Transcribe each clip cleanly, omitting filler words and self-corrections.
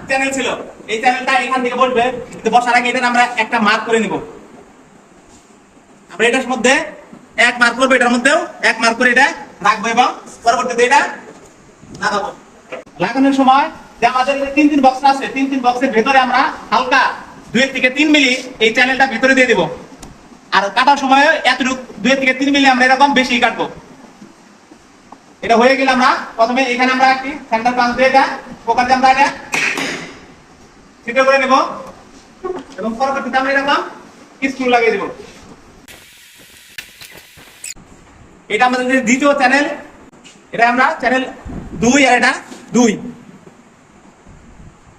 Channel ছিল, এই চ্যানেলটা এখান থেকে বসবে, কিন্তু বসার আগে এটা আমরা একটা মার্ক করে নিব। আমরা এটার মধ্যে এক মার্ক করবো, এটার মধ্যেও এক মার্ক করে এটা রাখবো এবং পরবর্তীতে এটা লাগাবো। লাগানোর সময় যে আমাদের তিন তিন বক্স আছে, তিন তিন বক্সের ভেতরে আমরা হালকা 2 থেকে 3 মিলি এই চ্যানেলটা ভেতরে দিয়ে দিব। আর কাটার সময় এতটুকু 2 থেকে 3 মিলি আমরা এরকম বেশি কাটবো। এটা হয়ে গেলে আমরা প্রথমে এখানে আমরা একটি সেন্টার পাঞ্চ দিয়ে এটা পোকা দিয়ে আমরা এটা ছিদ্র করে নেব এবং পরবর্তীতে আমরা এরকম স্ক্রু লাগিয়ে দেব। এটা আমাদের দ্বিতীয় চ্যানেল, এটা আমরা চ্যানেল 2 আর এটা 2।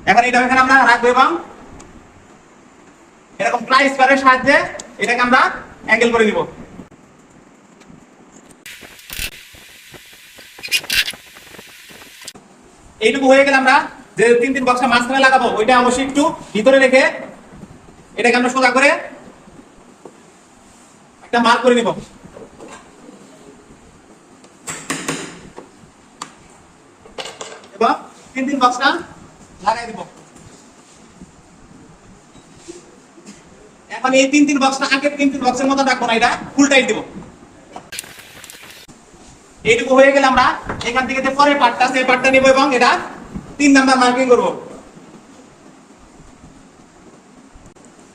এখন এটা এখানে আমরা রাখবো এবং এরকম প্লাই স্কয়ারের সাহায্যে এটাকে আমরা অ্যাঙ্গেল করে নিব। এইটুকু হয়ে গেলে আমরা যে তিন তিন বক্সটা মাঝখানে লাগাবো ওইটা অবশ্যই একটু ভিতরে রেখে এটাকে আমরা সোজা করে একটা মার্ক করে নিব। এবং তিন তিন বক্সটা লাগাই দিব। এখন এই তিন তিন বক্সটা আগের তিন তিন বক্সের মতো রাখবো না, এটা ফুল টাইট দিব। এইটুকু হয়ে গেলে আমরা এখান থেকে যে পরের পার্টটা সেই পার্টটা নিব এবং এটা 3 নাম্বার মার্কিং করব।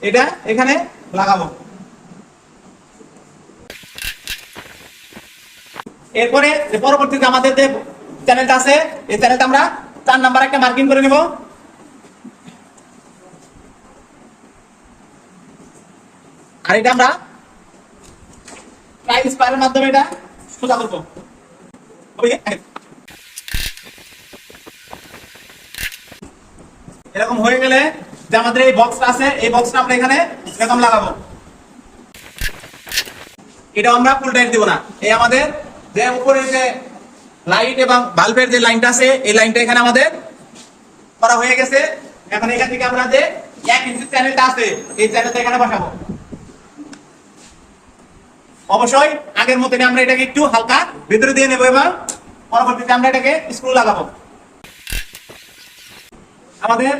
এটা এখানে লাগাবো। এরপরে যে পরবর্তীতে আমাদের যে চ্যানেলটা আছে এই চ্যানেলটা আমরা 4 নাম্বার একটা মার্কিং করে নিব। আর এটা আমরা ট্রাই স্পাইরের মাধ্যমে এটা সোজা করব। এরকম হয়ে গেলে যে আমাদের এই বক্সটা আছে এই বক্সটা আমরা এখানে এরকম লাগাবো। এটা আমরা ফুল টাইট দিব না, এই আমাদের যে উপরে যে লাইট এবং বাল্বের যে লাইনটা আছে এই লাইনটা এখানে আমাদের করা হয়ে গেছে। এখন এখান থেকে আমরা যে 1 ইঞ্চি চ্যানেলটা আছে এই চ্যানেলটা এখানে বসাবো। অবশ্যই আগের মতই আমরা এটাকে একটু হালকা ভিতরে দিয়ে নেব এবং পরবর্তীতে আমরা এটাকে স্ক্রু লাগাবো। আমাদের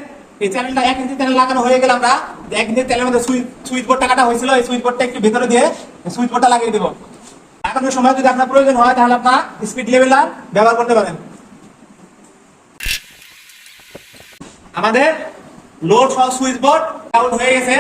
এই চ্যানেলটা 1 ইঞ্চি চ্যানেল লাগানো হয়ে গেলে আমরা 1 ইঞ্চি চ্যানেলের মধ্যে সুইচ বোর্ডটা কাটা হয়েছিল, এই সুইচ বোর্ডটা একটু ভিতরে দিয়ে সুইচ বোর্ডটা লাগিয়ে দেব। লাগানোর সময় যদি আপনার প্রয়োজন হয় তাহলে আপনারা স্পিড লেভেলার ব্যবহার করতে পারেন। আমাদের লোড সহ সুইচ বোর্ড আউট হয়ে গেছে।